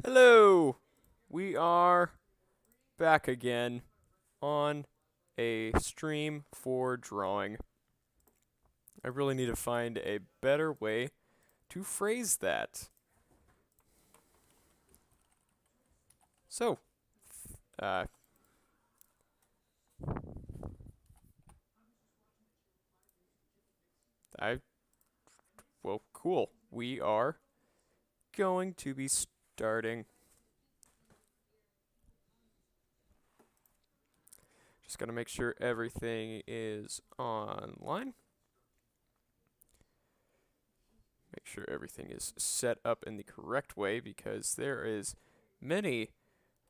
Hello! We are back again on a stream for drawing. I really need to find a better way to phrase that. So, uh, I, well, cool. We are going to be starting. Just gotta make sure everything is online. Make sure everything is set up in the correct way because there is many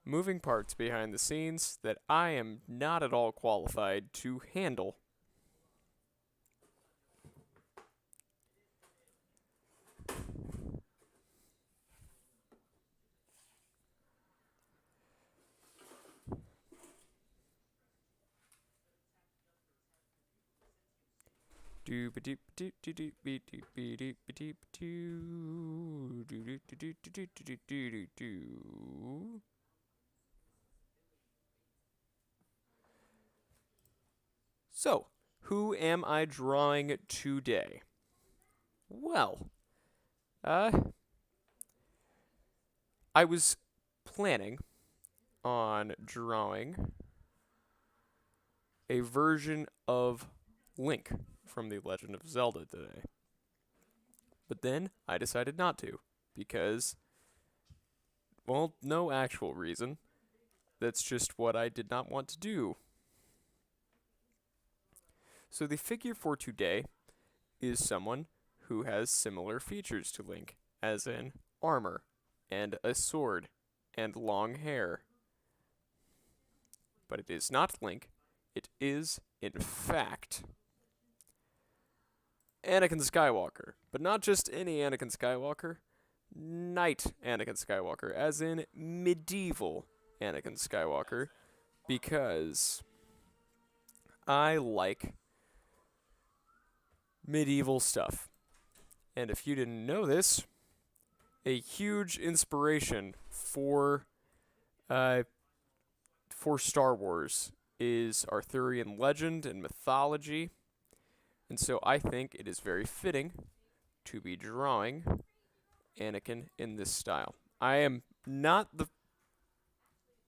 moving parts behind the scenes that I am not at all qualified to handle. So, who am I drawing today? Well, uh, I was planning on drawing a version of Link from The Legend of Zelda today. But then I decided not to because, well, no actual reason. That's just what I did not want to do. So the figure for today is someone who has similar features to Link, as in armor, and a sword, and long hair. But it is not Link. It is, in fact, Anakin Skywalker. But not just any Anakin Skywalker. Knight Anakin Skywalker, as in medieval Anakin Skywalker, because I like medieval stuff. And if you didn't know this, a huge inspiration for Star Wars is Arthurian legend and mythology. And so I think it is very fitting to be drawing Anakin in this style. I am not the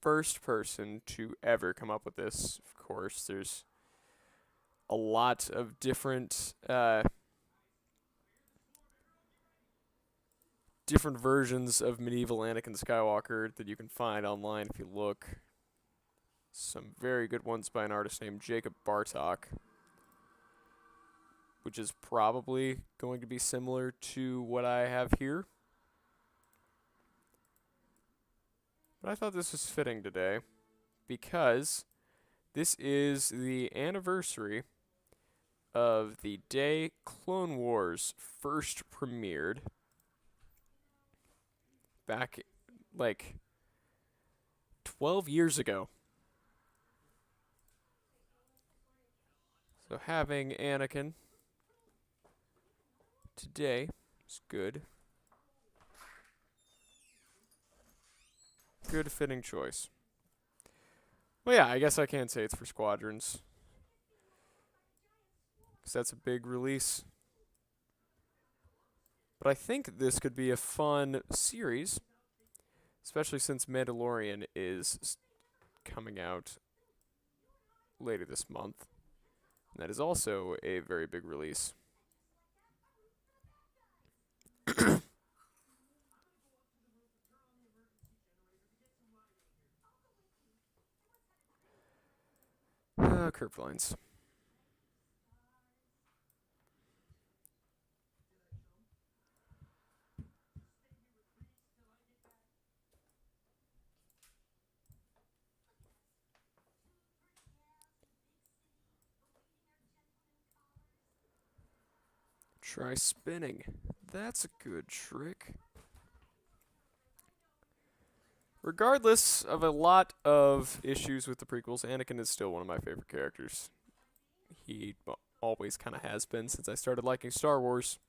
first person to ever come up with this. Of course, there's a lot of different versions of medieval Anakin Skywalker that you can find online if you look. Some very good ones by an artist named Jacob Bartok, which is probably going to be similar to what I have here. But I thought this was fitting today because this is the anniversary of the day Clone Wars first premiered back like 12 years ago. So having Anakin today is good. Good fitting choice. Well, yeah, I guess I can't say it's for Squadrons, because that's a big release. But I think this could be a fun series, especially since Mandalorian is coming out later this month. And that is also a very big release. Curve lines. Try spinning. That's a good trick. Regardless of a lot of issues with the prequels, Anakin is still one of my favorite characters. He always kind of has been since I started liking Star Wars.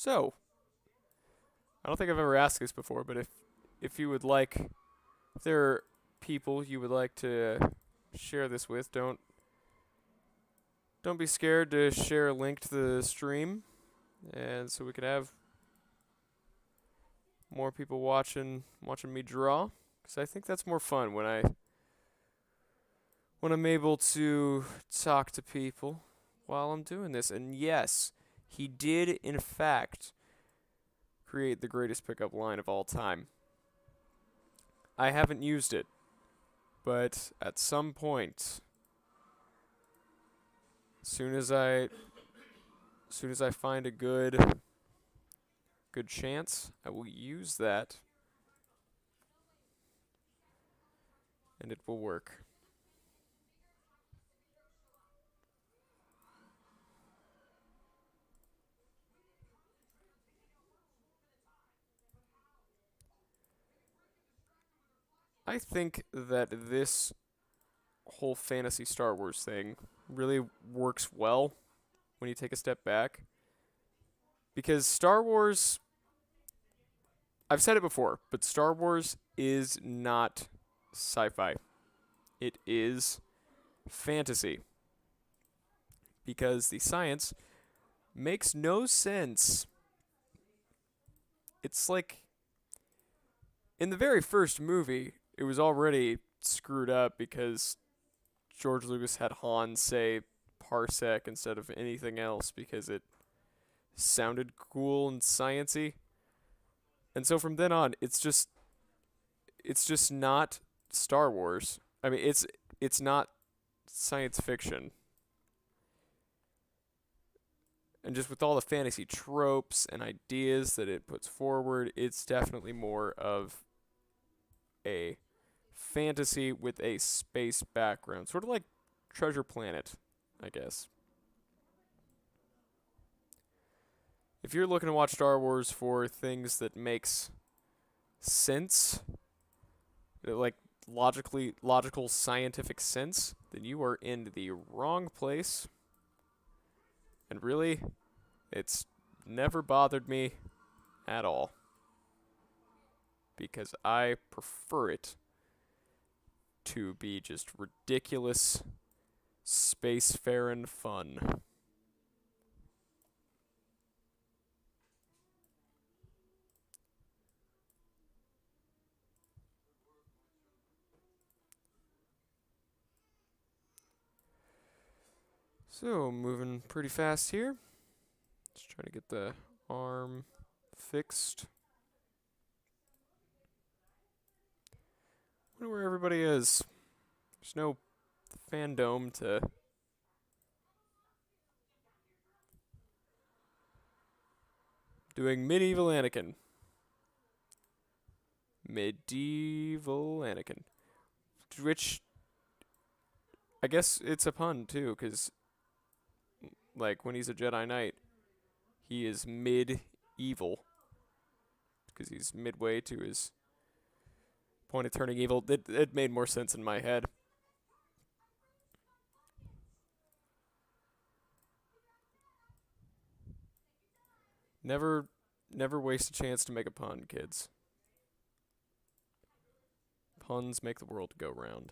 So, I don't think I've ever asked this before, but if you would like, if there are people you would like to share this with, don't be scared to share a link to the stream, and so we can have more people watching me draw, because I think that's more fun when I'm able to talk to people while I'm doing this. And yes, he did in fact create the greatest pickup line of all time. I haven't used it, but at some point, as soon as I find a good chance, I will use that, and it will work. I think that this whole fantasy Star Wars thing really works well when you take a step back. Because Star Wars, I've said it before, but Star Wars is not sci-fi. It is fantasy. Because the science makes no sense. It's like, in the very first movie, it was already screwed up because George Lucas had Han say parsec instead of anything else because it sounded cool and sciency. And so from then on, it's just not Star Wars. I mean, it's not science fiction. And just with all the fantasy tropes and ideas that it puts forward, it's definitely more of a fantasy with a space background. Sort of like Treasure Planet, I guess. If you're looking to watch Star Wars for things that makes sense, like logical scientific sense, then you are in the wrong place. And really, it's never bothered me at all. Because I prefer it to be just ridiculous spacefaring fun. So, moving pretty fast here. Just trying to get the arm fixed. Wonder where everybody is. There's no fandom to doing medieval Anakin. Medieval Anakin. Which, I guess it's a pun too, because, like, when he's a Jedi Knight, he is mid-evil. Because he's midway to his point of turning evil. It made more sense in my head. Never waste a chance to make a pun, kids. Puns make the world go round.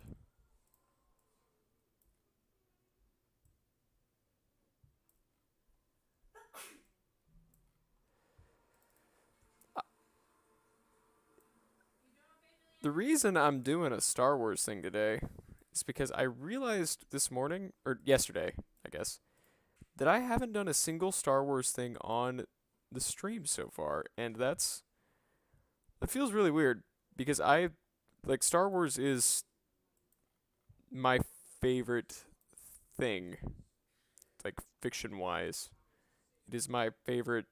The reason I'm doing a Star Wars thing today is because I realized this morning, or yesterday, I guess, that I haven't done a single Star Wars thing on the stream so far, and that feels really weird because Star Wars is my favorite thing, like fiction wise. It is my favorite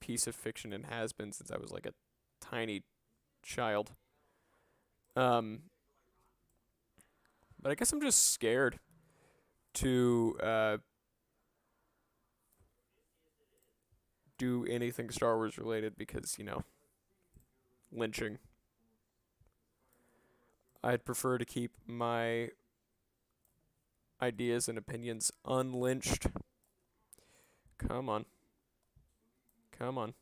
piece of fiction and has been since I was like a tiny child. But I guess I'm just scared to do anything Star Wars related because, lynching. I'd prefer to keep my ideas and opinions unlynched. Come on. Come on.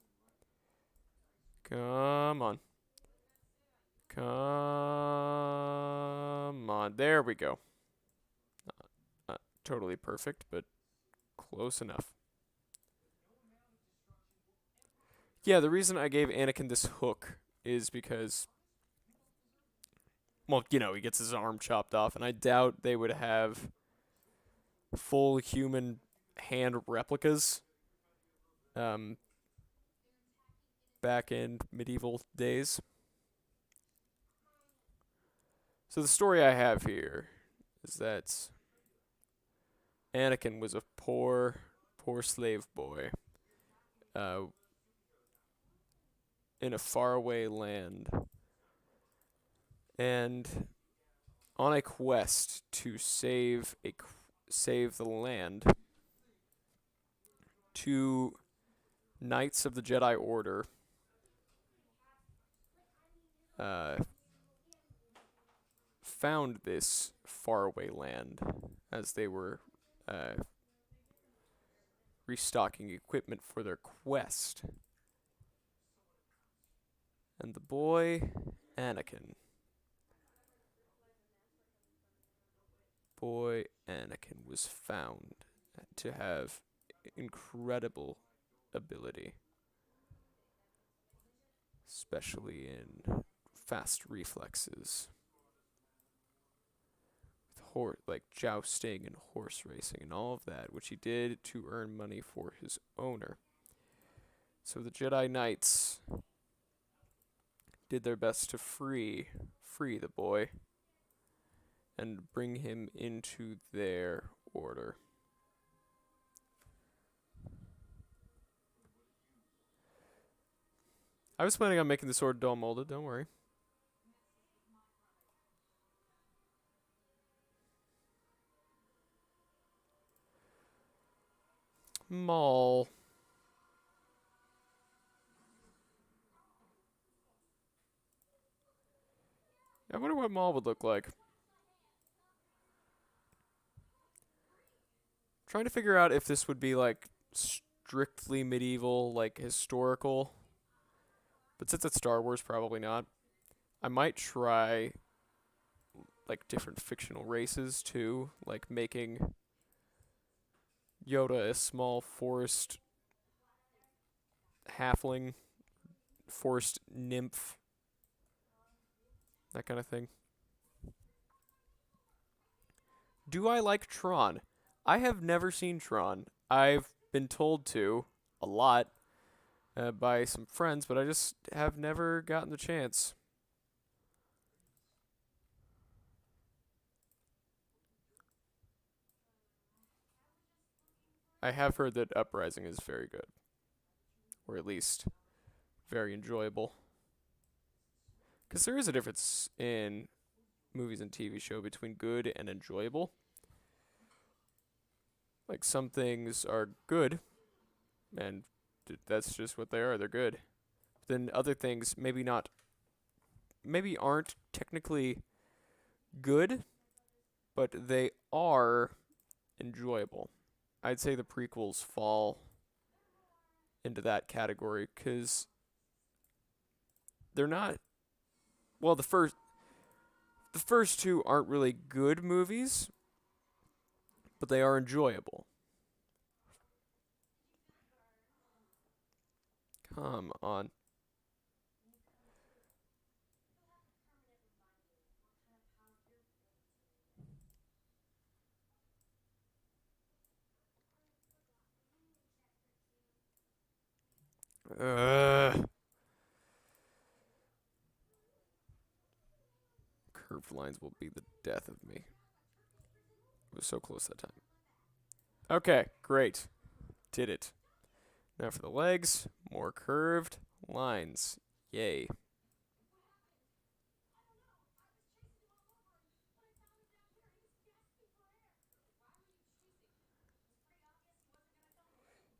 Come on. Come on. There we go. Not totally perfect, but close enough. Yeah, the reason I gave Anakin this hook is because, well, he gets his arm chopped off, and I doubt they would have full human hand replicas um, back in medieval days. So the story I have here is that Anakin was a poor slave boy uh, in a faraway land, and on a quest to save the land, two Knights of the Jedi Order uh, found this faraway land as they were restocking equipment for their quest. And the boy Anakin was found to have incredible ability, especially in fast reflexes, like jousting and horse racing and all of that, which he did to earn money for his owner. So the Jedi Knights did their best to free the boy and bring him into their order. I was planning on making the sword dull molded, don't worry. Maul. I wonder what Maul would look like. Trying to figure out if this would be like strictly medieval, like historical. But since it's Star Wars, probably not. I might try like different fictional races too, like making Yoda a small forest halfling, forest nymph, that kind of thing. Do I like Tron? I have never seen Tron. I've been told to a lot by some friends, but I just have never gotten the chance. I have heard that Uprising is very good, or at least very enjoyable. Because there is a difference in movies and TV show between good and enjoyable. Like some things are good, and that's just what they are. They're good. Then other things maybe aren't technically good, but they are enjoyable. I'd say the prequels fall into that category because they're not. Well, the first two aren't really good movies, but they are enjoyable. Come on. Curved lines will be the death of me. It was so close that time. Okay, great. Did it. Now for the legs, more curved lines. Yay.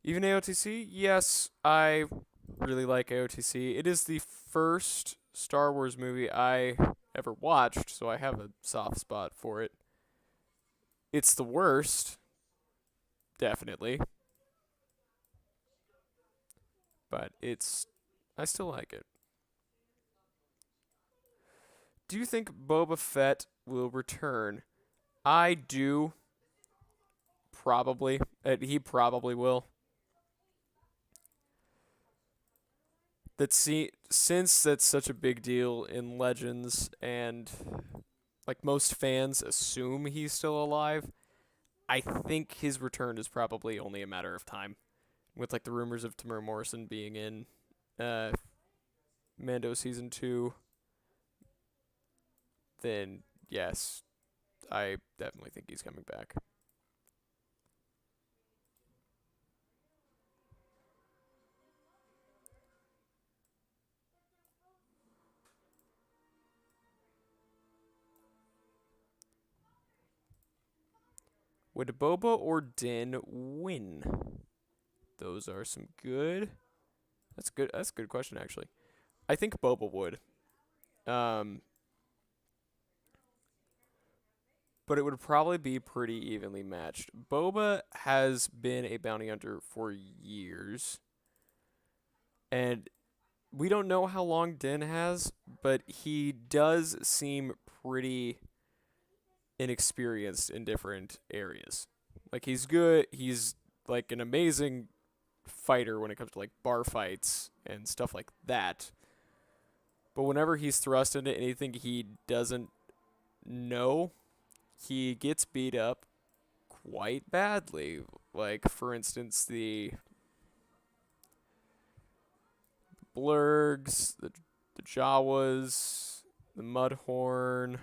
Even AOTC? Yes, I really like AOTC. It is the first Star Wars movie I ever watched, so I have a soft spot for it. It's the worst, definitely. but I still like it. Do you think Boba Fett will return? I do, probably. He probably will. Since that's such a big deal in Legends, and like most fans assume he's still alive, I think his return is probably only a matter of time. With like the rumors of Tamir Morrison being in uh, Mando season 2, then yes, I definitely think he's coming back. Would Boba or Din win? Those are some good. That's good. That's a good question actually. I think Boba would. Um, but it would probably be pretty evenly matched. Boba has been a bounty hunter for years, and we don't know how long Din has, but he does seem pretty inexperienced in different areas. Like he's good. He's like an amazing fighter when it comes to like bar fights and stuff like that. But whenever he's thrust into anything he doesn't know, he gets beat up quite badly. Like for instance, the Blurgs, the Jawas, the Mudhorn.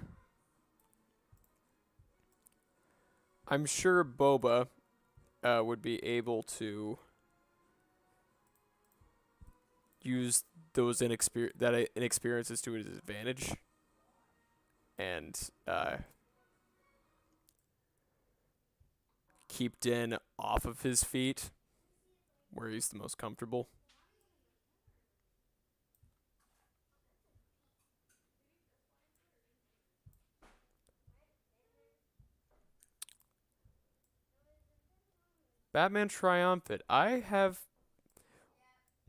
I'm sure Boba would be able to use those inexperiences to his advantage, and keep Din off of his feet where he's the most comfortable. Batman Triumphant. I have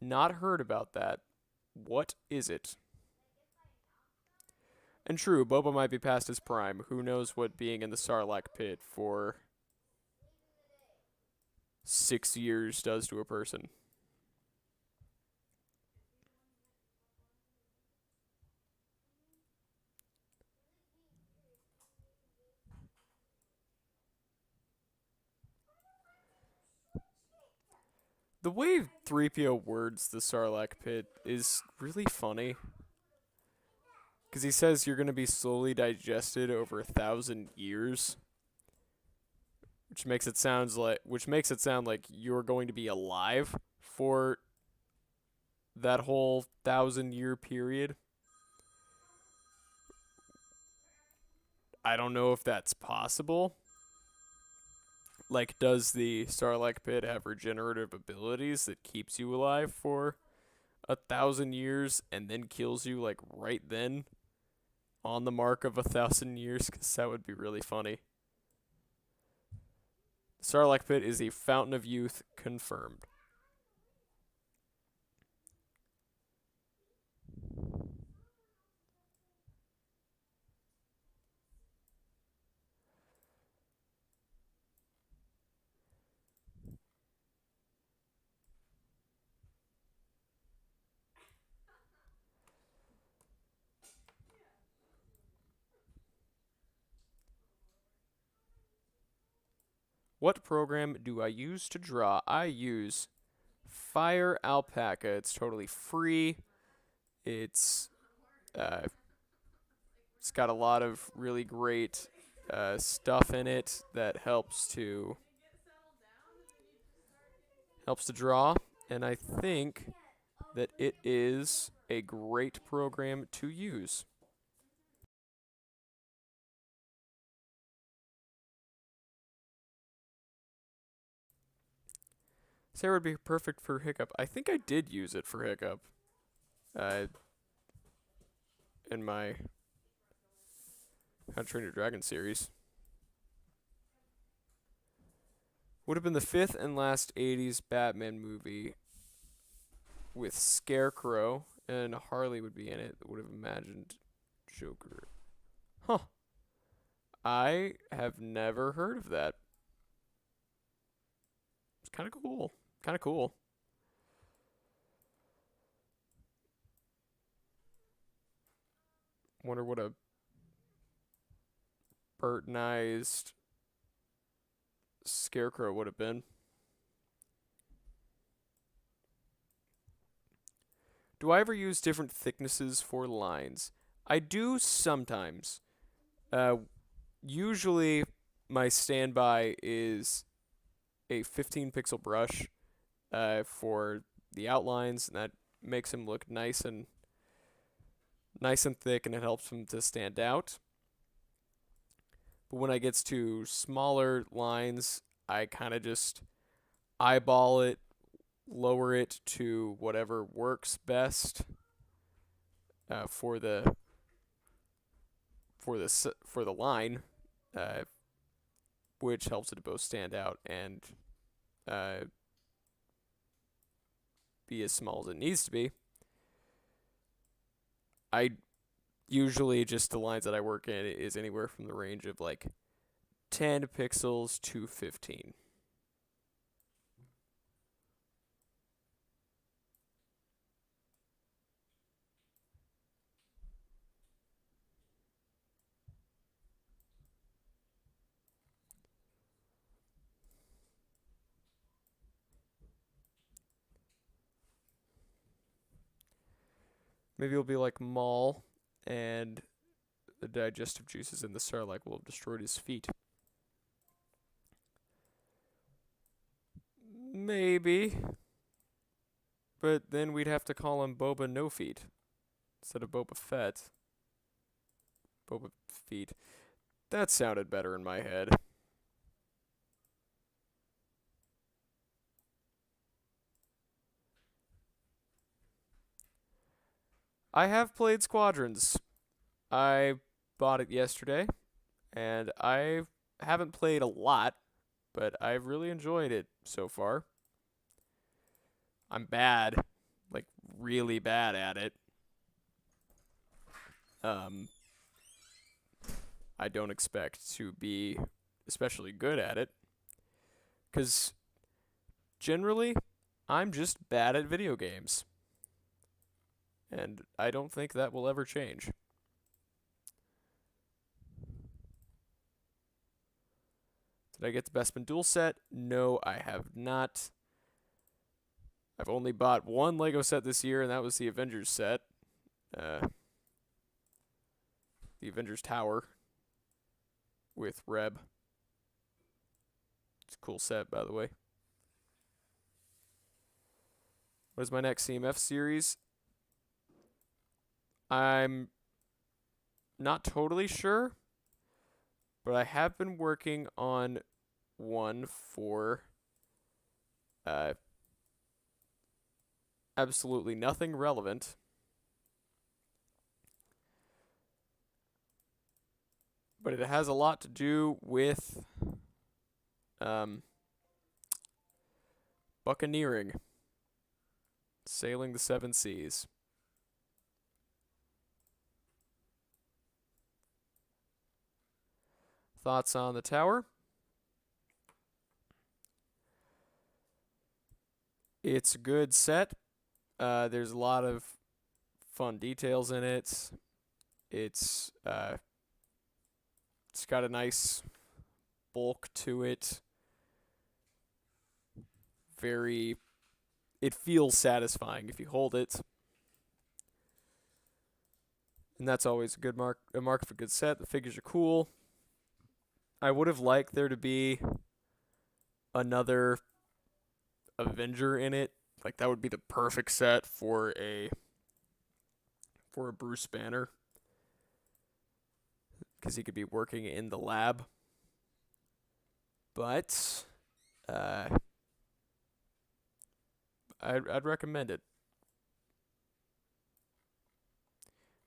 not heard about that. What is it? And true, Boba might be past his prime. Who knows what being in the Sarlacc pit for 6 years does to a person. The way 3PO words the Sarlacc pit is really funny. Because he says you're going to be slowly digested over 1,000 years. Which makes it sound like you're going to be alive for that whole 1,000 year period. I don't know if that's possible. Like, does the Sarlacc pit have regenerative abilities that keeps you alive for 1,000 years and then kills you like right then on the mark of 1,000 years? Because that would be really funny. Sarlacc pit is a fountain of youth confirmed. What program do I use to draw? I use Fire Alpaca. It's totally free. It's uh, it's got a lot of really great stuff in it that helps to draw, and I think that it is a great program to use. Sarah would be perfect for Hiccup. I think I did use it for Hiccup uh, in my How to Train Your Dragon series. Would have been the fifth and last 80s Batman movie. with Scarecrow, and Harley would be in it. Would have imagined Joker. Huh. I have never heard of that. It's kind of cool. Kind of cool. Wonder what a Burtonized Scarecrow would have been. Do I ever use different thicknesses for lines? I do sometimes. Usually, my standby is a 15 pixel brush for the outlines, and that makes them look nice and thick, and it helps them to stand out. But when I gets to smaller lines, I kind of just eyeball it, lower it to whatever works best for the line, which helps it to both stand out and be as small as it needs to be. I usually just the lines that I work in is anywhere from the range of like 10 pixels to 15. Maybe it'll be like Maul, and the digestive juices in the Sarlacc will have destroyed his feet. Maybe. But then we'd have to call him Boba No Feet instead of Boba Fett. Boba Feet. That sounded better in my head. I have played Squadrons. I bought it yesterday, and I haven't played a lot, but I've really enjoyed it so far. I'm bad, like really bad at it. I don't expect to be especially good at it, because generally, I'm just bad at video games. And I don't think that will ever change. Did I get the Bespin Duel set? No, I have not. I've only bought one Lego set this year, and that was the Avengers set. The Avengers Tower with Reb. It's a cool set, by the way. What is my next CMF series? I'm not totally sure, but I have been working on one for absolutely nothing relevant. But it has a lot to do with buccaneering, sailing the seven seas. Thoughts on the tower? It's a good set. There's a lot of fun details in it. It's got a nice bulk to it. It feels satisfying if you hold it. And that's always a mark of a good set. The figures are cool. I would have liked there to be another Avenger in it. Like that would be the perfect set for a Bruce Banner, because he could be working in the lab. But I'd recommend it.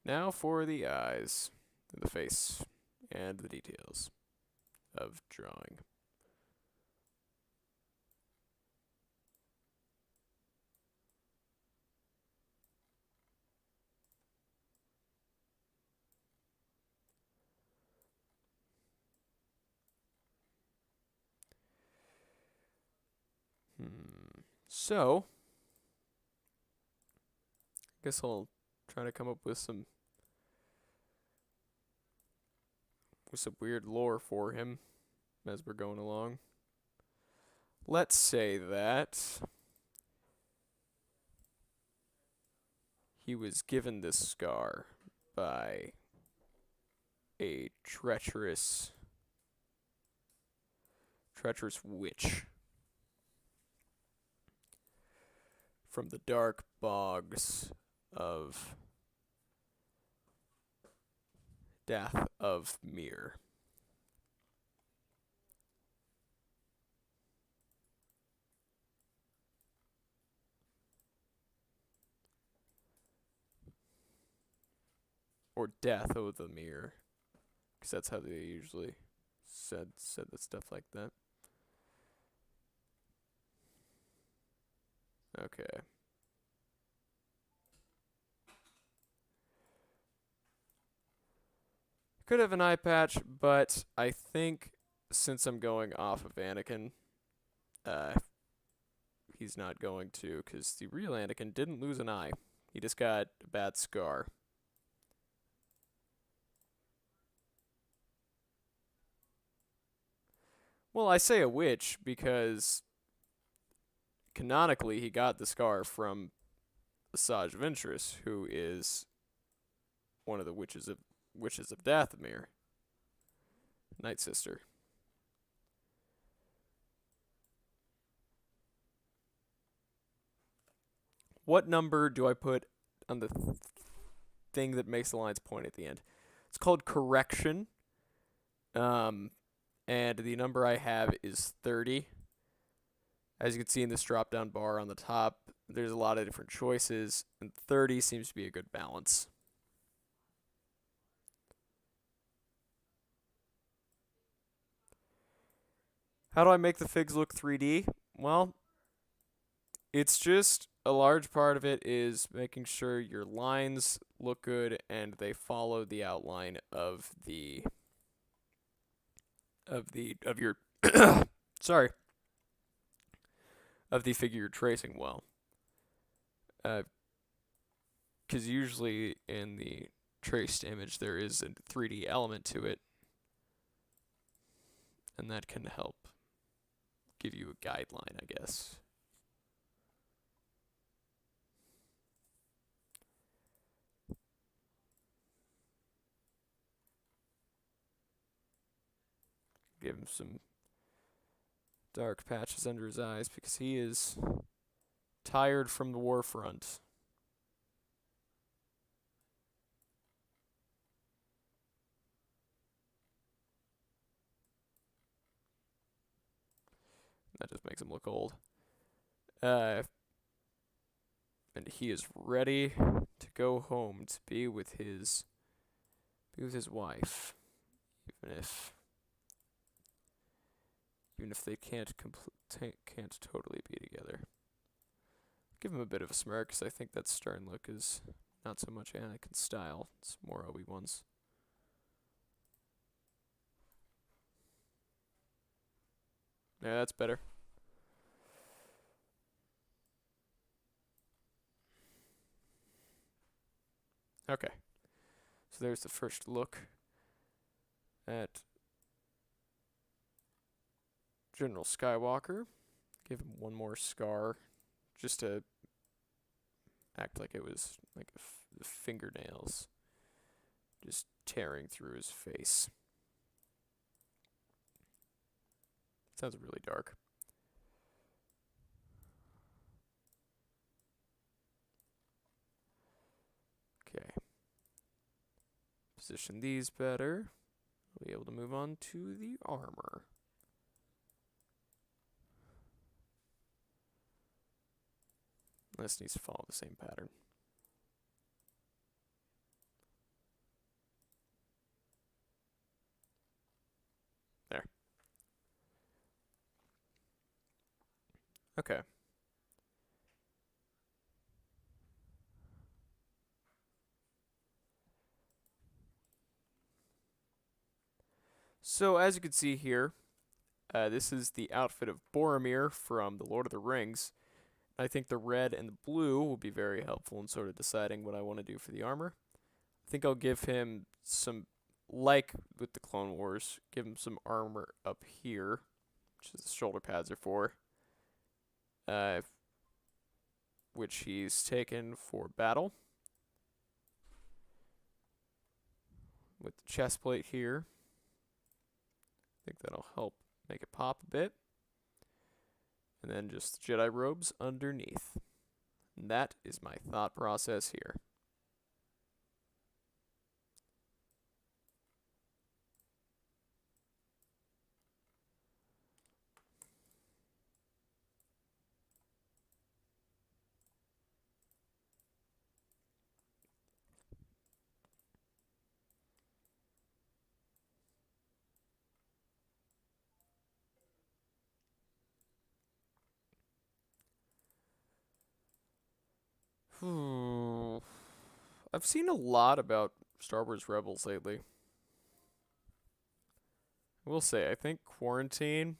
Now for the eyes, and the face, and the details of drawing. So, I guess I'll try to come up with some weird lore for him as we're going along. Let's say that he was given this scar by a treacherous witch from the dark bogs of Death of Mir. Or Death of the Mir, because that's how they usually said the stuff like that. Okay. Could have an eye patch, but I think since I'm going off of Anakin, he's not going to, because the real Anakin didn't lose an eye. He just got a bad scar. Well, I say a witch because canonically he got the scar from Asajj Ventress, who is one of the witches of Dathomir, Night Sister. What number do I put on the thing that makes the lines point at the end? It's called correction. And the number I have is 30. As you can see in this drop down bar on the top, there's a lot of different choices, and 30 seems to be a good balance. How do I make the figs look 3D? Well, it's just a large part of it is making sure your lines look good and they follow the outline of your sorry, of the figure you're tracing well. Because usually in the traced image there is a 3D element to it, and that can help give you a guideline, I guess. Give him some dark patches under his eyes because he is tired from the war front. That just makes him look old. And he is ready to go home to be with his wife, even if they can't totally be together. Give him a bit of a smirk, because I think that stern look is not so much Anakin's style. It's more Obi-Wan's. Yeah, that's better. Okay. So there's the first look at General Skywalker. Give him one more scar, just to act like it was like the fingernails just tearing through his face. Sounds really dark. Okay. Position these better. We'll be able to move on to the armor. This needs to follow the same pattern. There. Okay. So as you can see here, this is the outfit of Boromir from The Lord of the Rings. I think the red and the blue will be very helpful in sort of deciding what I want to do for the armor. I think I'll give him some, like with the Clone Wars, give him some armor up here, which is the shoulder pads are for, uh, which he's taken for battle. With the chest plate here, I think that'll help make it pop a bit. And then just Jedi robes underneath. And that is my thought process here. I've seen a lot about Star Wars Rebels lately. I will say, I think quarantine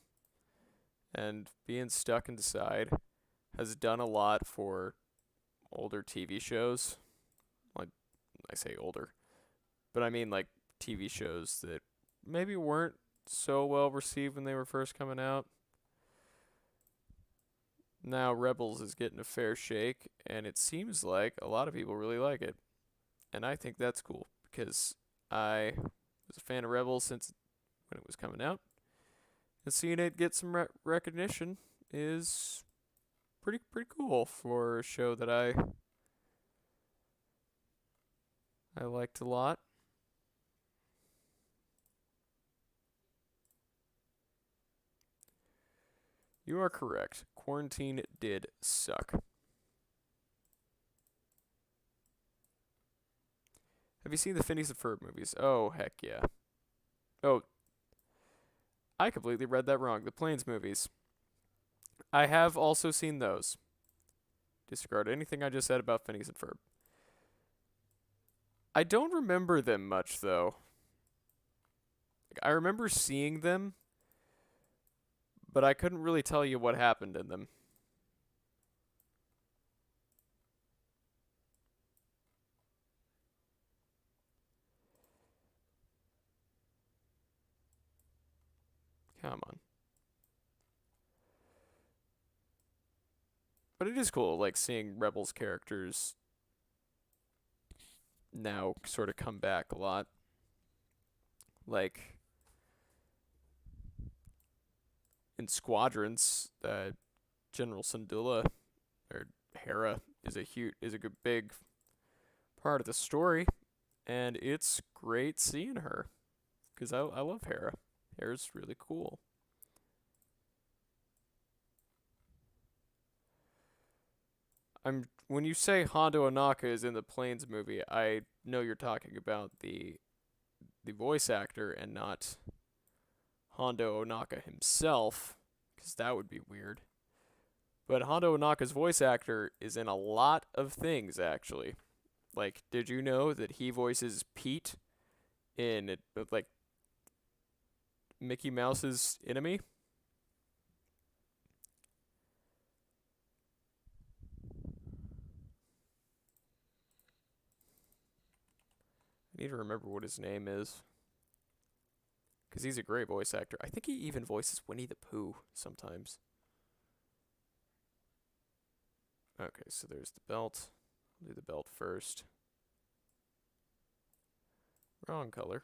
and being stuck inside has done a lot for older TV shows. Like, I say older, but I mean like TV shows that maybe weren't so well received when they were first coming out. Now Rebels is getting a fair shake, and it seems like a lot of people really like it. And I think that's cool because I was a fan of Rebels since when it was coming out. And seeing it get some recognition is pretty cool for a show that I liked a lot. You are correct. Quarantine did suck. Have you seen the Phineas and Ferb movies? Oh, heck yeah. Oh, I completely read that wrong. The Planes movies. I have also seen those. Disregard anything I just said about Phineas and Ferb. I don't remember them much, though. I remember seeing them, but I couldn't really tell you what happened in them. Come on. But it is cool, like, seeing Rebels characters now sort of come back a lot. Like, in Squadrons, General Syndulla, or Hera, is a good big part of the story, and it's great seeing her, because I love Hera. Hera's really cool. When you say Hondo Ohnaka is in the Planes movie, I know you're talking about the voice actor and not Hondo Ohnaka himself, because that would be weird. But Hondo Ohnaka's voice actor is in a lot of things, actually. Like, did you know that he voices Pete in like Mickey Mouse's enemy? I need to remember what his name is. Because he's a great voice actor. I think he even voices Winnie the Pooh sometimes. Okay, so there's the belt. I'll do the belt first. Wrong color.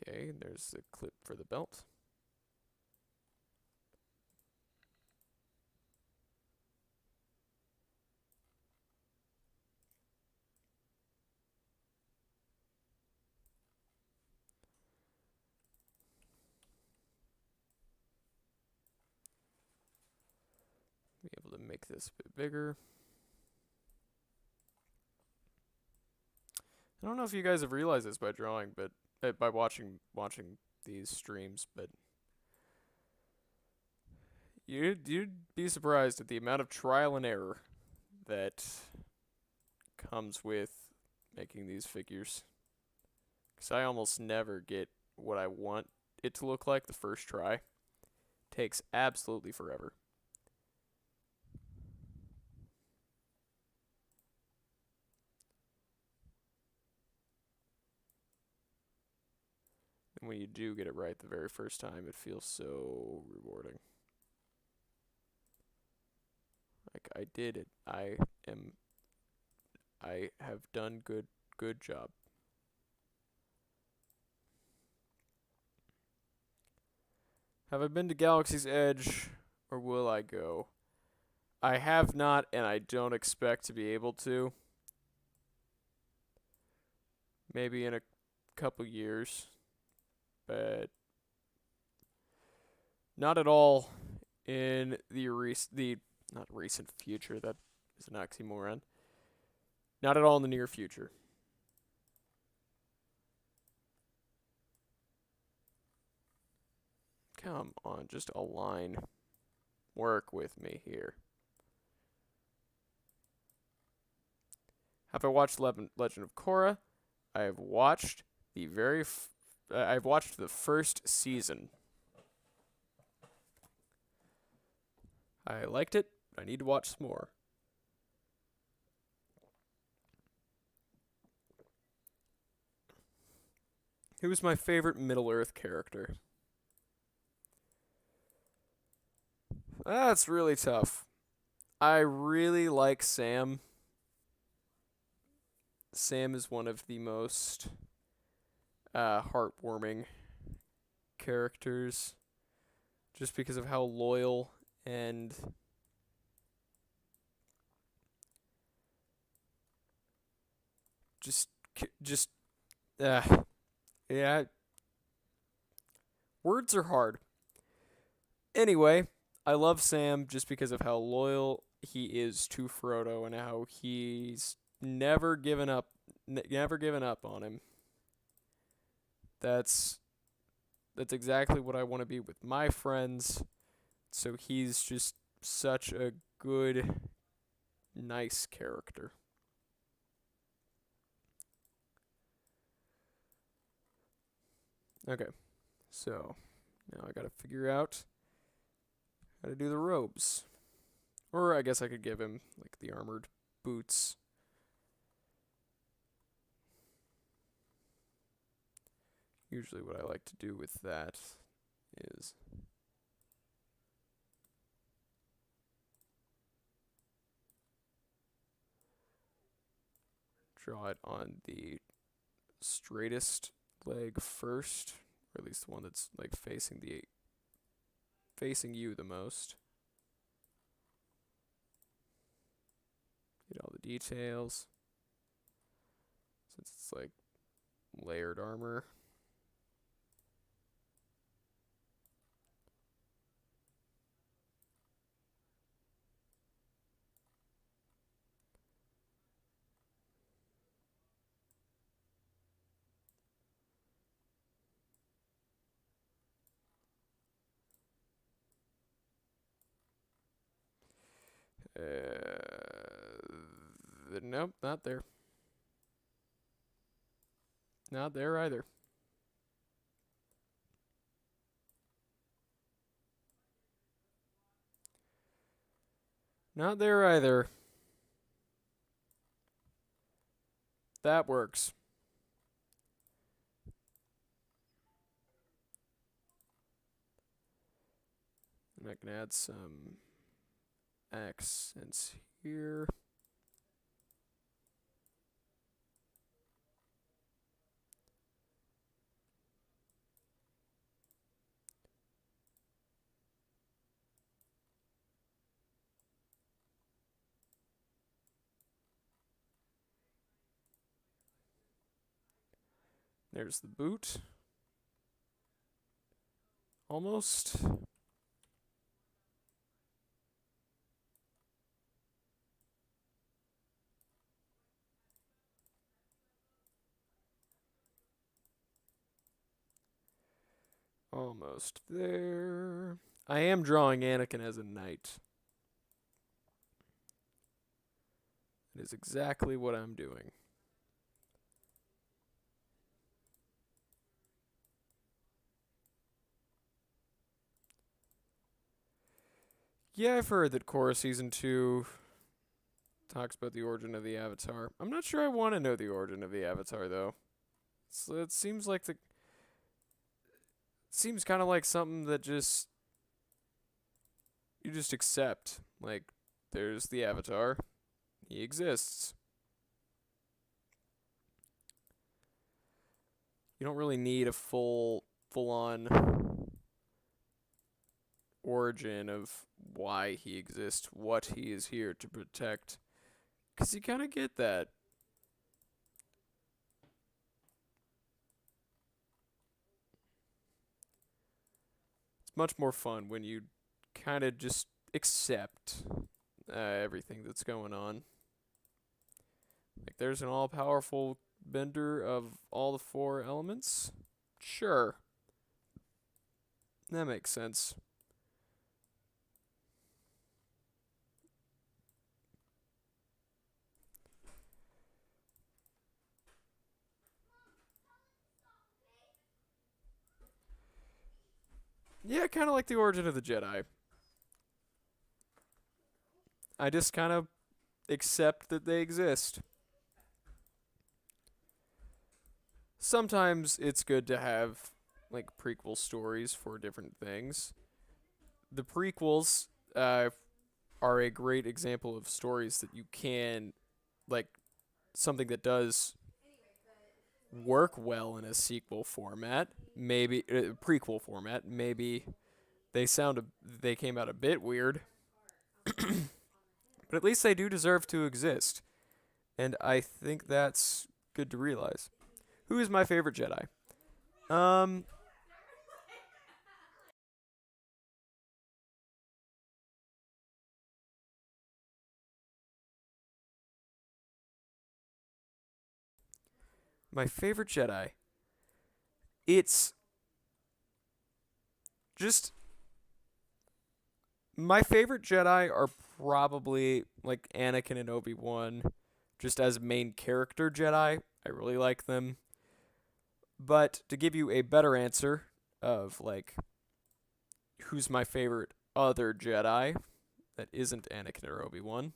Okay, there's the clip for the belt. Be able to make this a bit bigger. I don't know if you guys have realized this by drawing, but by watching these streams, but you'd be surprised at the amount of trial and error that comes with making these figures. Because I almost never get what I want it to look like the first try. Takes absolutely forever. And when you do get it right the very first time, it feels so rewarding. Like, I did it. I have done good job. Have I been to Galaxy's Edge, or will I go? I have not, and I don't expect to be able to. Maybe in a couple years, but not at all in the not recent future. That is an oxymoron. Not at all in the near future. Come on, just align. Work with me here. Have I watched Legend of Korra? I have watched I've watched the first season. I liked it. I need to watch some more. Who's my favorite Middle-earth character? That's really tough. I really like Sam. Sam is one of the most heartwarming characters just because of how loyal and just yeah, words are hard. Anyway, I love Sam just because of how loyal he is to Frodo and how he's never given up on him. That's exactly what I want to be with my friends. So he's just such a good, nice character. Okay, so now I gotta figure out how to do the robes. Or I guess I could give him, like, the armored boots. Usually what I like to do with that is draw it on the straightest leg first, or at least the one that's like facing you the most. Get all the details. Since it's like layered armor. Nope, not there. Not there either. Not there either. That works. And I can add some accents here. There's the boot. Almost. Almost there. I am drawing Anakin as a knight. It is exactly what I'm doing. Yeah, I've heard that Korra Season 2 talks about the origin of the Avatar. I'm not sure I want to know the origin of the Avatar, though. It seems like the... Seems kind of like something that just... You just accept. Like, there's the Avatar. He exists. You don't really need a full-on origin of why he exists, what he is here to protect. Because you kind of get that. It's much more fun when you kind of just accept everything that's going on. Like, there's an all-powerful bender of all the four elements? Sure. That makes sense. Yeah, kind of like the origin of the Jedi. I just kind of accept that they exist. Sometimes it's good to have like prequel stories for different things. The prequels are a great example of stories that you can like something that does work well in a sequel format, maybe prequel format. Maybe they came out a bit weird, but at least they do deserve to exist, and I think that's good to realize. Who is my favorite Jedi? Um, my favorite Jedi. It's just my favorite Jedi are probably like Anakin and Obi-Wan, just as main character Jedi. I really like them. But to give you a better answer of like who's my favorite other Jedi that isn't Anakin or Obi-Wan,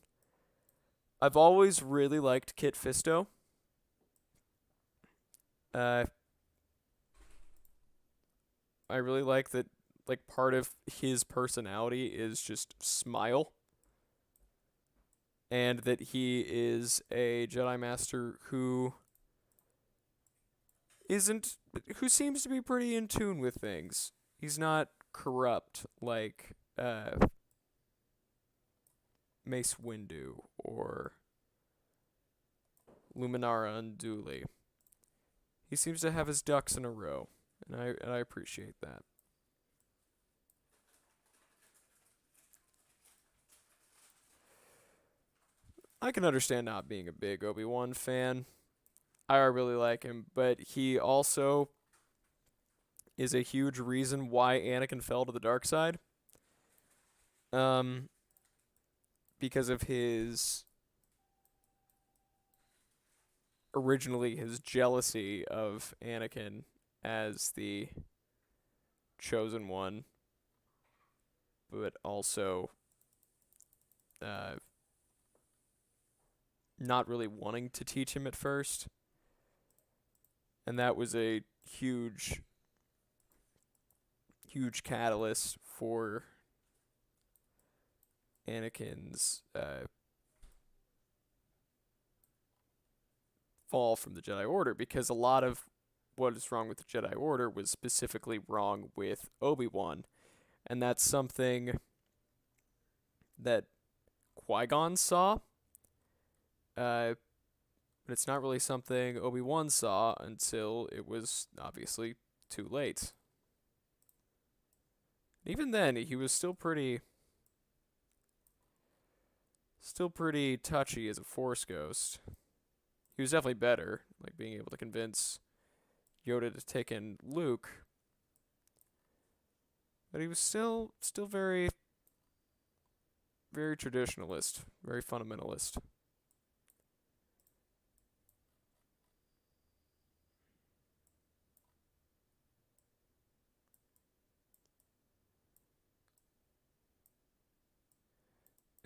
I've always really liked Kit Fisto. Uh, I really like that like part of his personality is just smile and that he is a Jedi Master isn't who seems to be pretty in tune with things. He's not corrupt like Mace Windu or Luminara Unduli. He seems to have his ducks in a row, and I appreciate that. I can understand not being a big Obi-Wan fan. I really like him, but he also is a huge reason why Anakin fell to the dark side. Um, because of his jealousy of Anakin as the chosen one, but also uh, not really wanting to teach him at first. And that was a huge, huge catalyst for Anakin's fall from the Jedi Order, because a lot of what is wrong with the Jedi Order was specifically wrong with Obi-Wan. And that's something that Qui-Gon saw. But it's not really something Obi-Wan saw until it was obviously too late. Even then, he was still pretty touchy as a Force ghost. He was definitely better, like being able to convince Yoda to take in Luke. But he was still very, very traditionalist, very fundamentalist.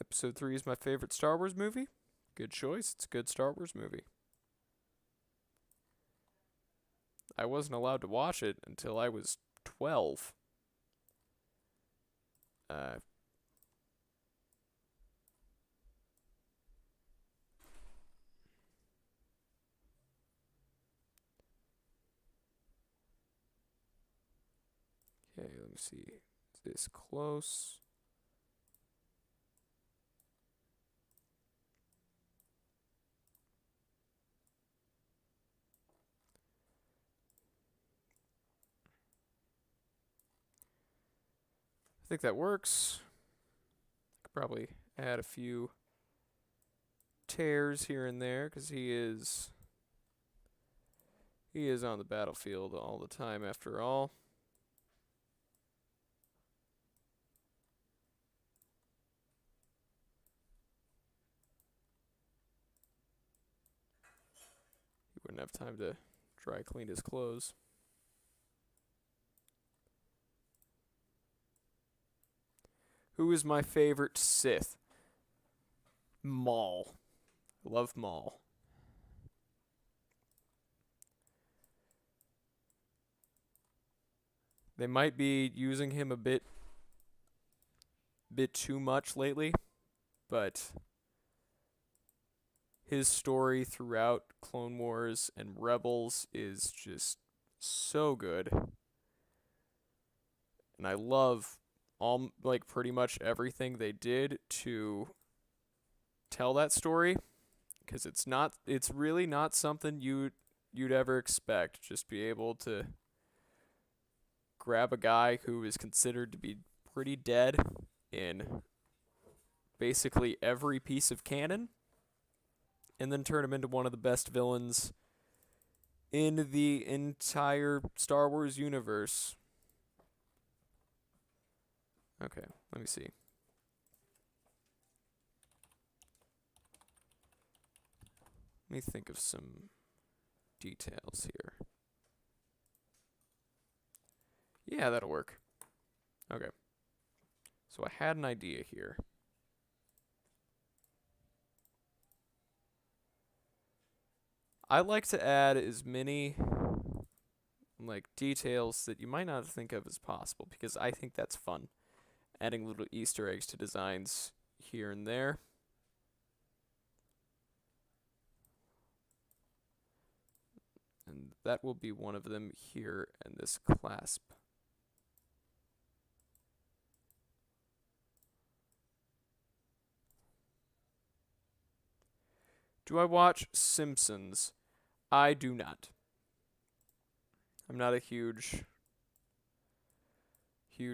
Episode 3 is my favorite Star Wars movie. Good choice. It's a good Star Wars movie. I wasn't allowed to watch it until I was 12. Uh, okay, let me see. Is this close? I think that works. Could probably add a few tears here and there because he is on the battlefield all the time after all. He wouldn't have time to dry clean his clothes. Who is my favorite Sith? Maul. I love Maul. They might be using him a bit too much lately, but his story throughout Clone Wars and Rebels is just so good. And I love pretty much everything they did to tell that story, because it's really not something you'd ever expect. Just be able to grab a guy who is considered to be pretty dead in basically every piece of canon and then turn him into one of the best villains in the entire Star Wars universe. Okay, let me see. Let me think of some details here. Yeah, that'll work. Okay. So I had an idea here. I like to add as many details that you might not think of as possible, because I think that's fun. Adding little Easter eggs to designs here and there. And that will be one of them here in this clasp. Do I watch Simpsons? I do not. I'm not a huge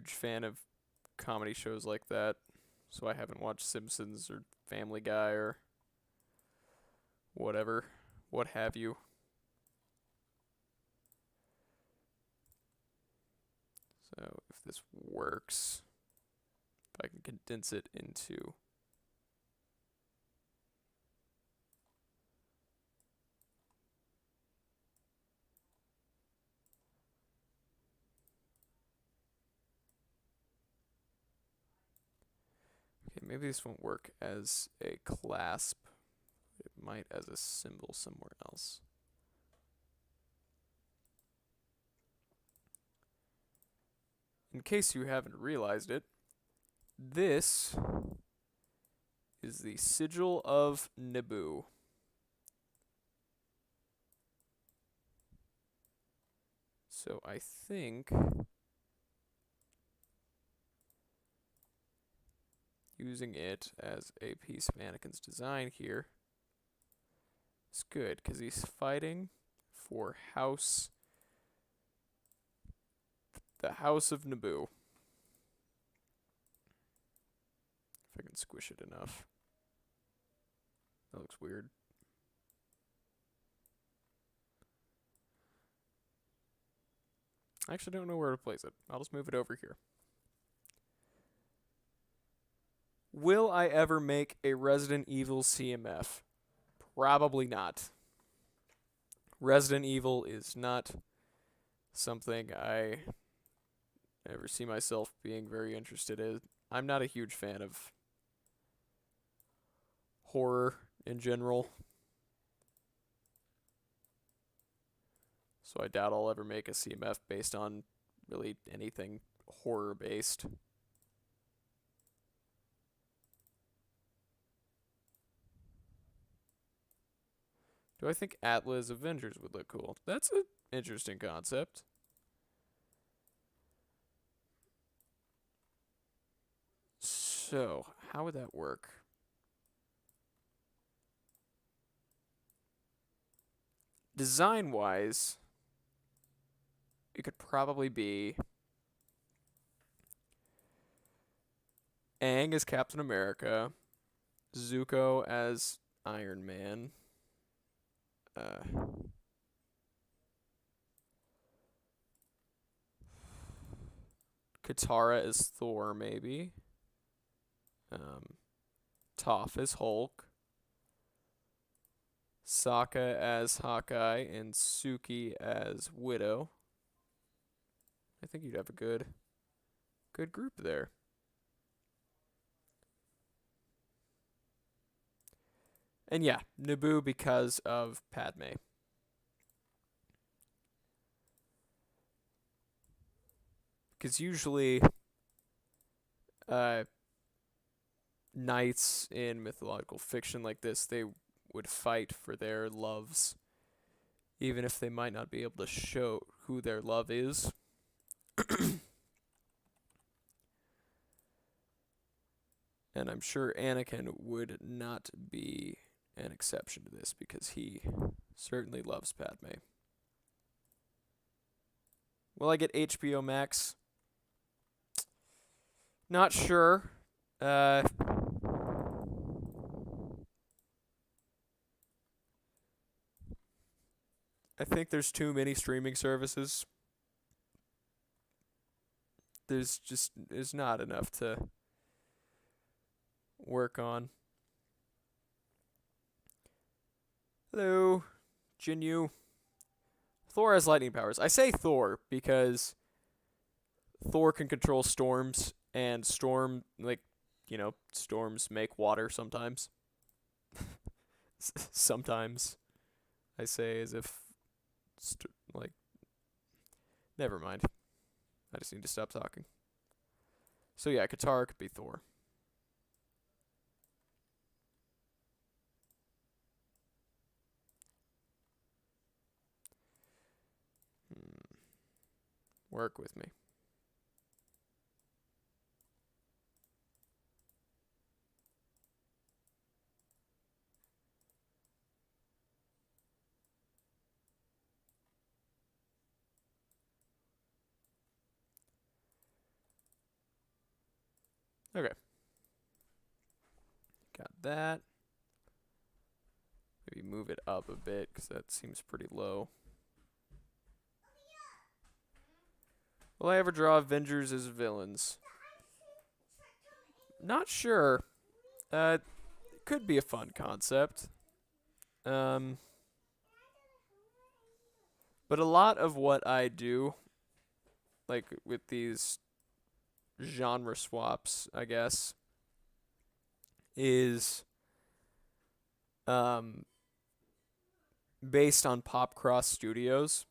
fan of comedy shows like that, so I haven't watched Simpsons or Family Guy or whatever, what have you. So if this works, if I can condense it into maybe this won't work as a clasp. It might as a symbol somewhere else. In case you haven't realized it, this is the Sigil of Naboo. So I think using it as a piece of Anakin's design here is good, because he's fighting for the House of Naboo. If I can squish it enough. That looks weird. I actually don't know where to place it. I'll just move it over here. Will I ever make a Resident Evil CMF? Probably not. Resident Evil is not something I ever see myself being very interested in. I'm not a huge fan of horror in general, so I doubt I'll ever make a CMF based on really anything horror based. Do I think Atlas Avengers would look cool? That's an interesting concept. So, how would that work? Design wise, it could probably be Aang as Captain America, Zuko as Iron Man, uh, Katara as Thor, maybe. Um, Toph as Hulk, Sokka as Hawkeye, and Suki as Widow. I think you'd have a good group there. And yeah, Naboo because of Padme. Because usually, knights in mythological fiction like this, they would fight for their loves, even if they might not be able to show who their love is. And I'm sure Anakin would not be an exception to this because he certainly loves Padme. Will I get HBO Max? Not sure. I think there's too many streaming services. There's not enough to work on. Hello, Jinyu. Thor has lightning powers. I say Thor because Thor can control storms, and storms make water sometimes. Sometimes. I say as if, never mind. I just need to stop talking. So yeah, Katara could be Thor. Work with me. Okay. Got that. Maybe move it up a bit because that seems pretty low. Will I ever draw Avengers as villains? Not sure. It could be a fun concept. But a lot of what I do, like with these genre swaps, I guess, is based on Popcross Studios.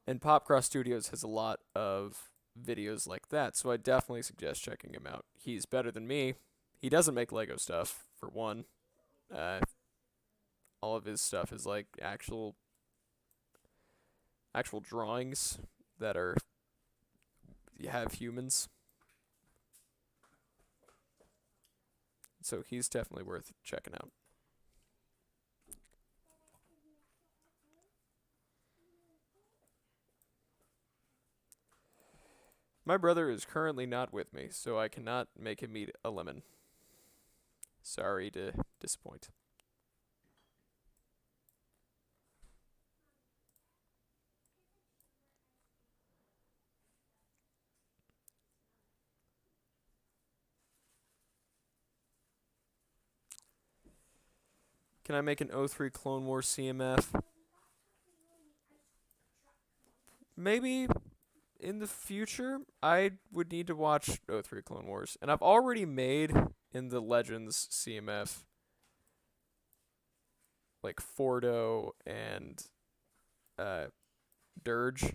And Popcross Studios has a lot of videos like that, so I definitely suggest checking him out. He's better than me. He doesn't make Lego stuff, for one. All of his stuff is like actual drawings that have humans. So he's definitely worth checking out. My brother is currently not with me, so I cannot make him eat a lemon. Sorry to disappoint. Can I make an O3 Clone Wars CMF? Maybe in the future. I would need to watch O3 Clone Wars. And I've already made in the Legends CMF like Fordo and Dirge.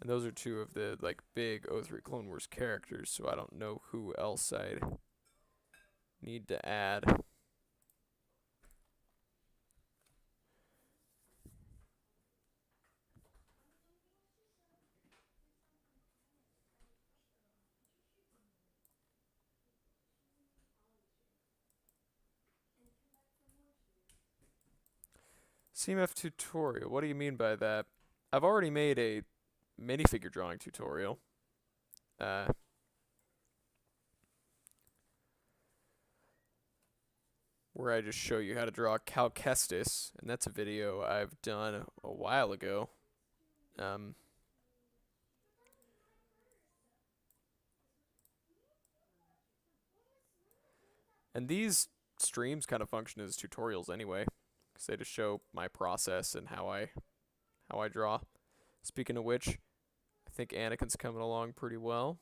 And those are two of the like big O3 Clone Wars characters, so I don't know who else I'd need to add. CMF tutorial. What do you mean by that? I've already made a minifigure drawing tutorial. Where I just show you how to draw Cal Kestis, and that's a video I've done a while ago. And these streams kind of function as tutorials anyway, because they just show my process and how I draw. Speaking of which, I think Anakin's coming along pretty well.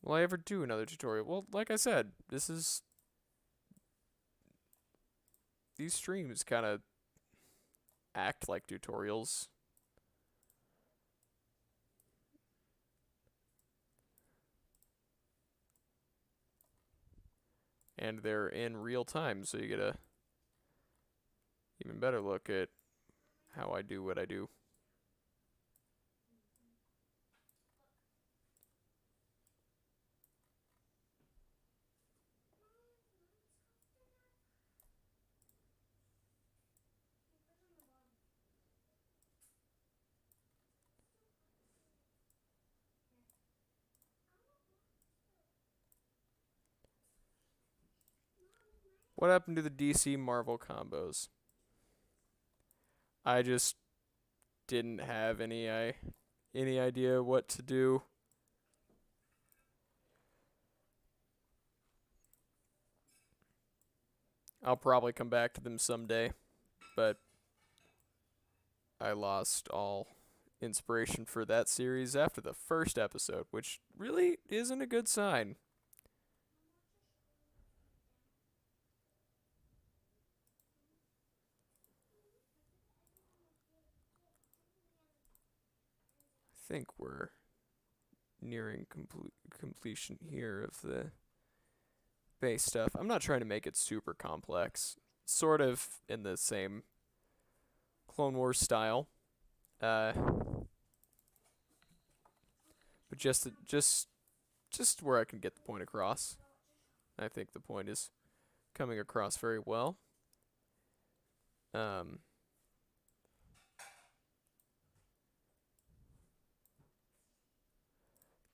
Will I ever do another tutorial? Well, like I said, these streams kind of act like tutorials. And they're in real time, so you get a even better look at how I do what I do. What happened to the DC Marvel combos? I just didn't have any idea what to do. I'll probably come back to them someday, but I lost all inspiration for that series after the first episode, which really isn't a good sign. I think we're nearing completion here of the base stuff. I'm not trying to make it super complex. Sort of in the same Clone Wars style. But just where I can get the point across. I think the point is coming across very well.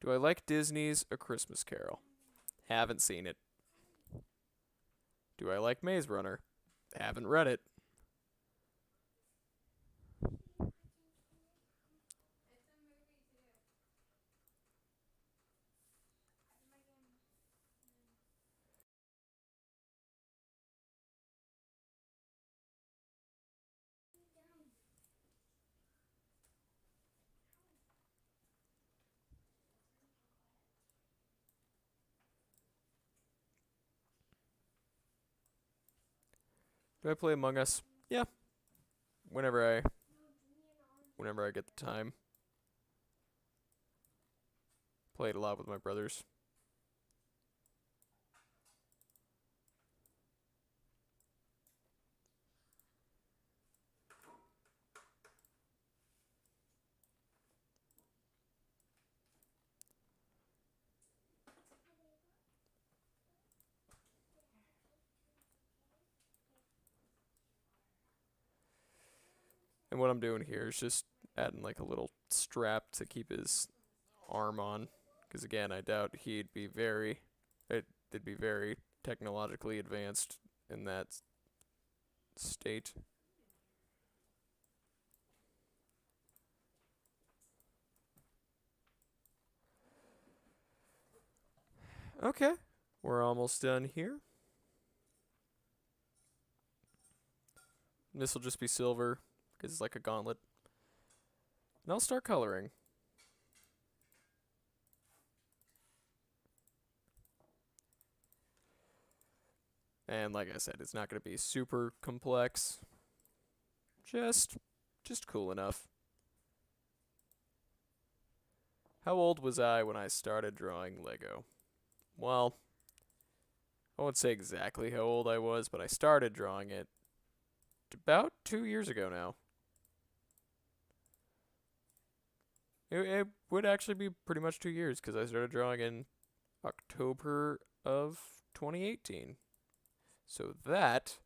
Do I like Disney's A Christmas Carol? Haven't seen it. Do I like Maze Runner? Haven't read it. Do I play Among Us? Yeah. Whenever I get the time. Play it a lot with my brothers. And what I'm doing here is just adding like a little strap to keep his arm on. Because again, I doubt it'd be very technologically advanced in that state. Okay, we're almost done here. This will just be silver because it's like a gauntlet. And I'll start coloring. And like I said, it's not going to be super complex. Just cool enough. How old was I when I started drawing Lego? Well, I won't say exactly how old I was, but I started drawing it about 2 years ago now. It would actually be pretty much 2 years because I started drawing in October of 2018. So that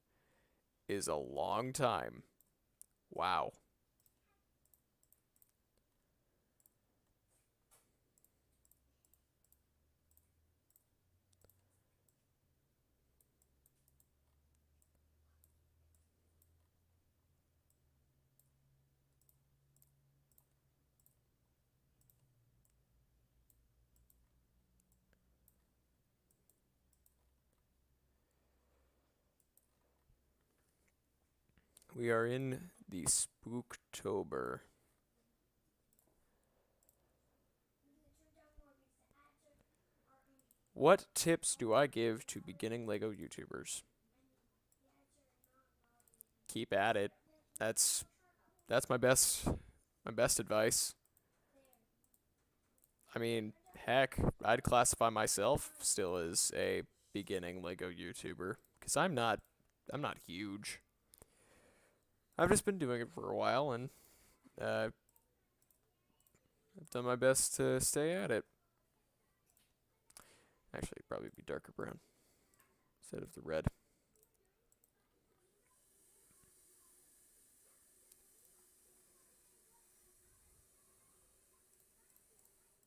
is a long time. Wow. We are in the Spooktober. What tips do I give to beginning Lego YouTubers? Keep at it. That's my best advice. I mean, heck, I'd classify myself still as a beginning Lego YouTuber because I'm not huge. I've just been doing it for a while and I've done my best to stay at it. Actually, it'd probably be darker brown instead of the red.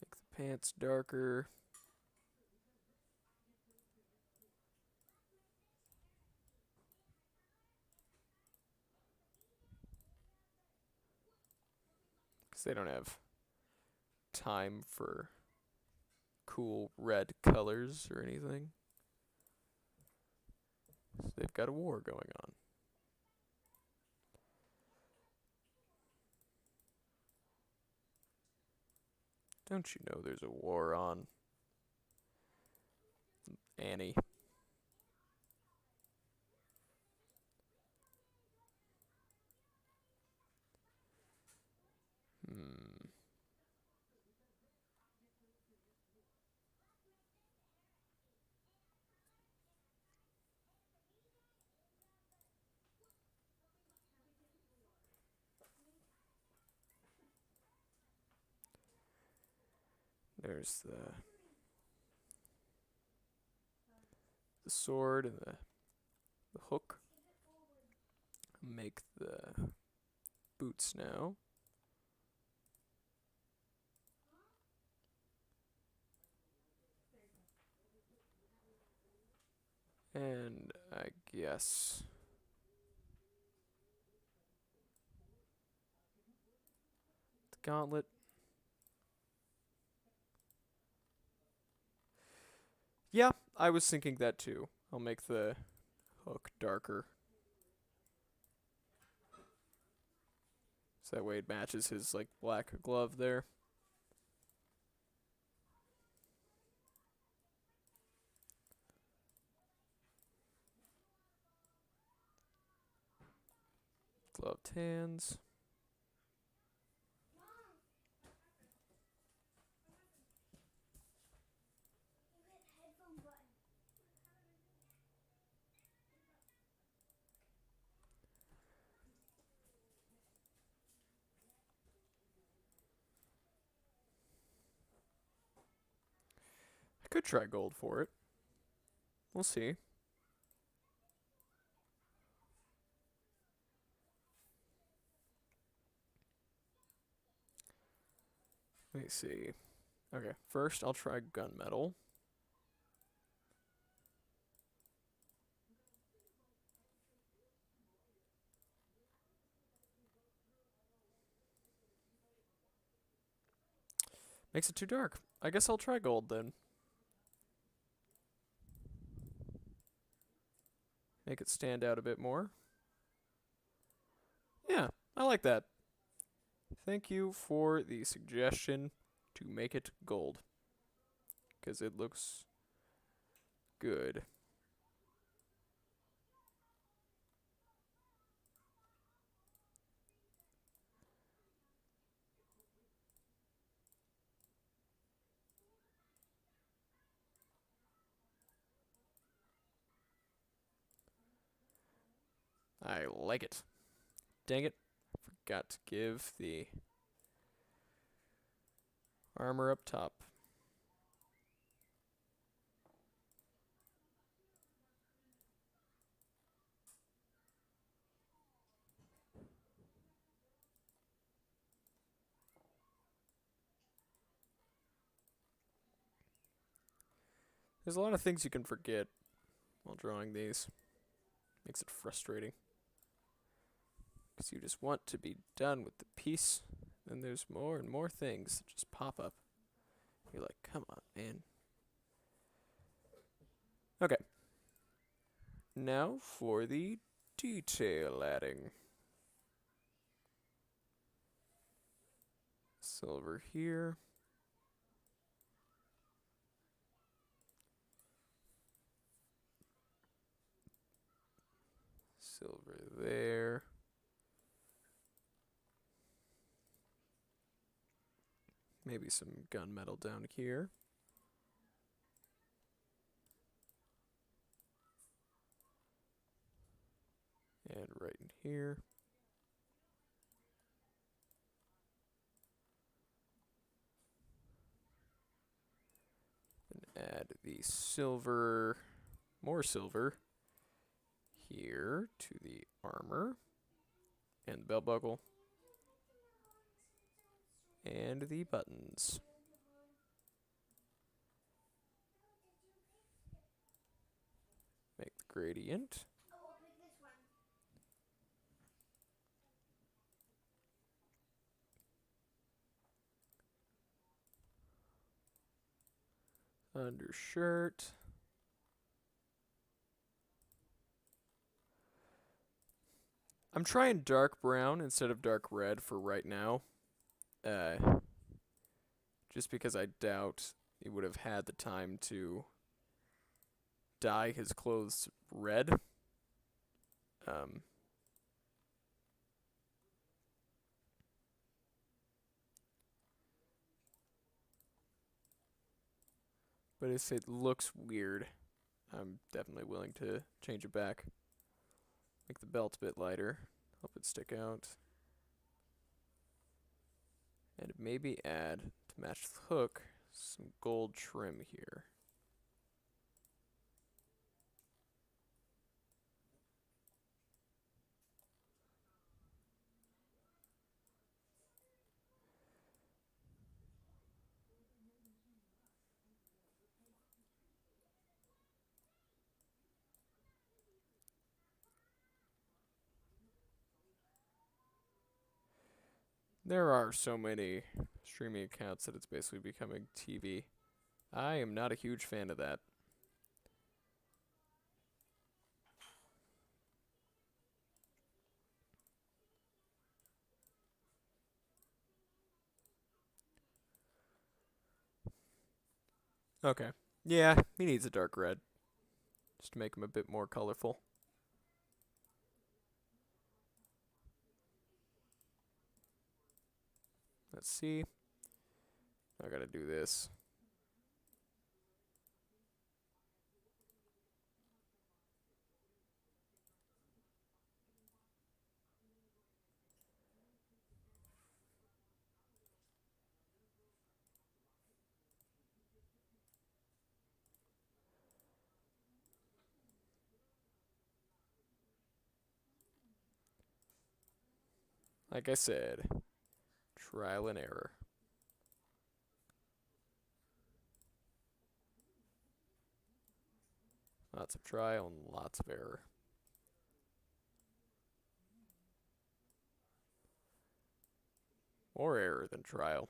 Make the pants darker. Because they don't have time for cool red colors or anything. So they've got a war going on. Don't you know there's a war on, Annie? Hmm. There's the sword and the hook. Make the boots now. And I guess the gauntlet. Yeah, I was thinking that too. I'll make the hook darker. So that way it matches his like black glove there. Gloved hands. I could try gold for it. We'll see. Let me see. Okay, first I'll try gunmetal. Makes it too dark. I guess I'll try gold then. Make it stand out a bit more. Yeah, I like that. Thank you for the suggestion to make it gold. Because it looks good. I like it. Dang it. Forgot to give the armor up top. There's a lot of things you can forget while drawing these. Makes it frustrating. Because you just want to be done with the piece. Then there's more and more things that just pop up. You're like, come on, man. Okay. Now for the detail adding. Silver here. Silver there. Maybe some gunmetal down here. And right in here. And add the silver, more silver, here to the armor. And the belt buckle. And the buttons. Make the gradient. Undershirt. I'm trying dark brown instead of dark red for right now. Just because I doubt he would have had the time to dye his clothes red. But if it looks weird, I'm definitely willing to change it back. Make the belt a bit lighter. Help it stick out. And maybe add, to match the hook, some gold trim here. There are so many streaming accounts that it's basically becoming TV. I am not a huge fan of that. Okay. Yeah, he needs a dark red. Just to make him a bit more colorful. Let's see. I gotta do this. Like I said, trial and error. Lots of trial and lots of error. More error than trial.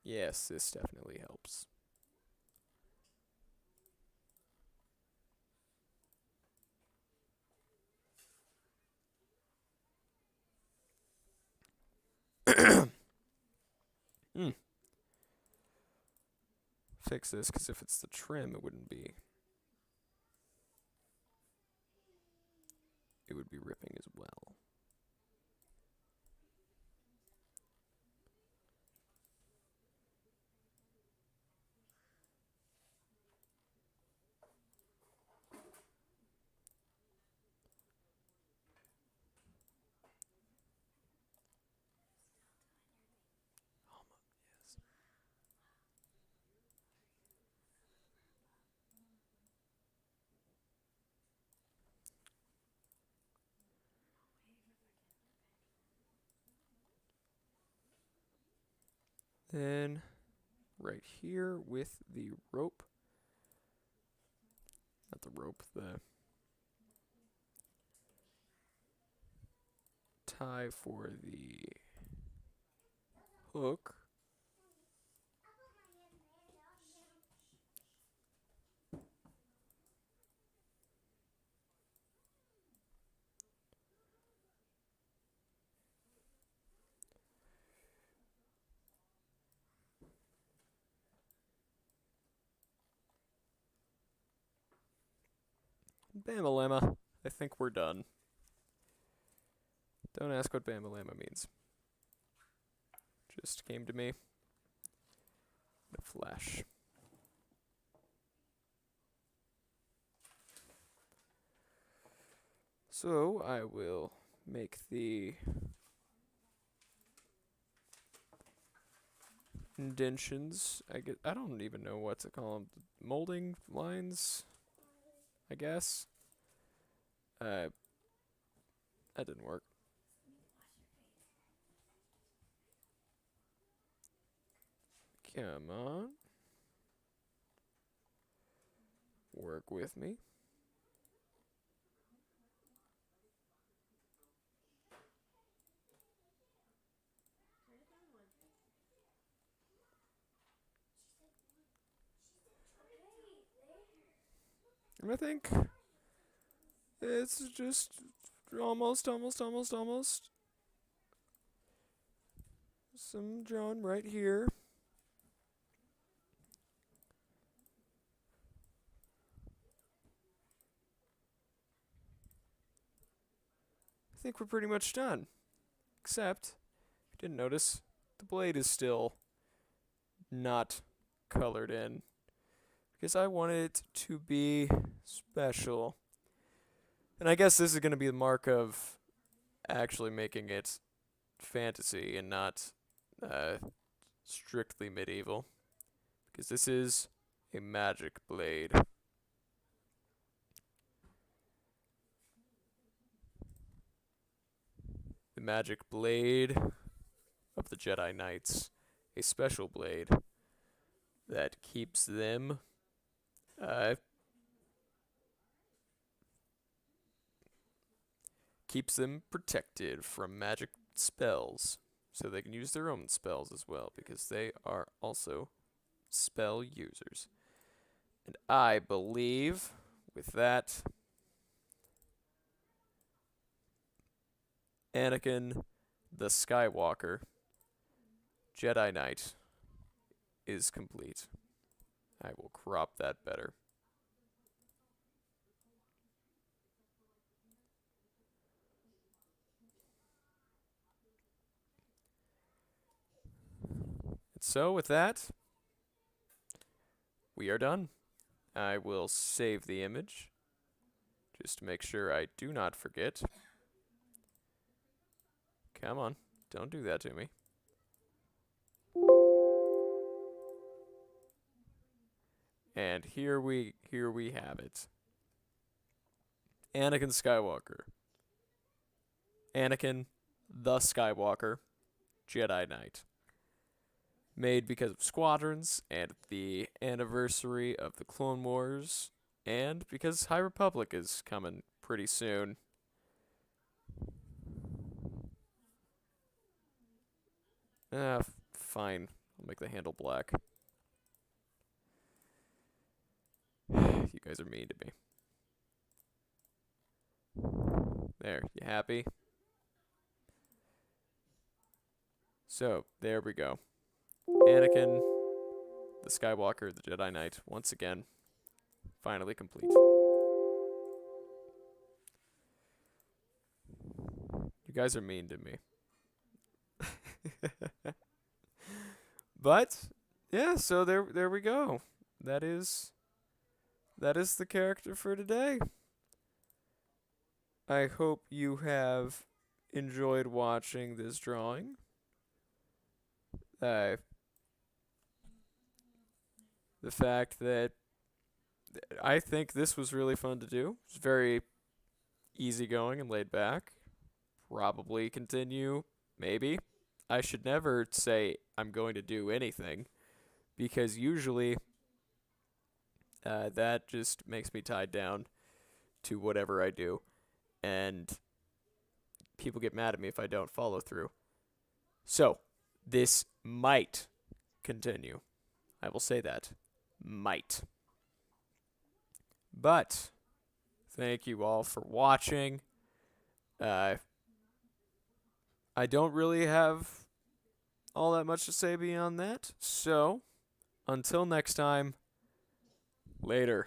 Yes, this definitely helps. Hmm. Fix this, because if it's the trim, it wouldn't be. It would be ripping as well. Then, right here with the rope. Not the rope, the tie for the hook. Bamalama. I think we're done. Don't ask what Bamalama means. Just came to me in a flash. So I will make the indentions. I don't even know what to call them. Molding lines, I guess. That didn't work. Come on. Work with me. And I think it's just almost. Some drawn right here. I think we're pretty much done. Except, if you didn't notice, the blade is still not colored in. Because I want it to be special. And I guess this is going to be the mark of actually making it fantasy and not strictly medieval. Because this is a magic blade. The magic blade of the Jedi Knights. A special blade that keeps them protected from magic spells, so they can use their own spells as well, because they are also spell users. And I believe with that, Anakin the Skywalker Jedi Knight is complete. I will crop that better. So with that, we are done. I will save the image just to make sure I do not forget. Come on, don't do that to me. And here we have it. Anakin Skywalker. Anakin the Skywalker Jedi Knight. Made because of Squadrons and the anniversary of the Clone Wars, and because High Republic is coming pretty soon. Fine. I'll make the handle black. You guys are mean to me. There, you happy? So, there we go. Anakin, the Skywalker, the Jedi Knight, once again, finally complete. You guys are mean to me. But, yeah, so there we go. That is the character for today. I hope you have enjoyed watching this drawing. The fact that I think this was really fun to do. It's very easygoing and laid back. Probably continue, maybe. I should never say I'm going to do anything, because usually that just makes me tied down to whatever I do, and people get mad at me if I don't follow through. So, this might continue. I will say that. Might. But, thank you all for watching. I don't really have all that much to say beyond that. So, until next time, later.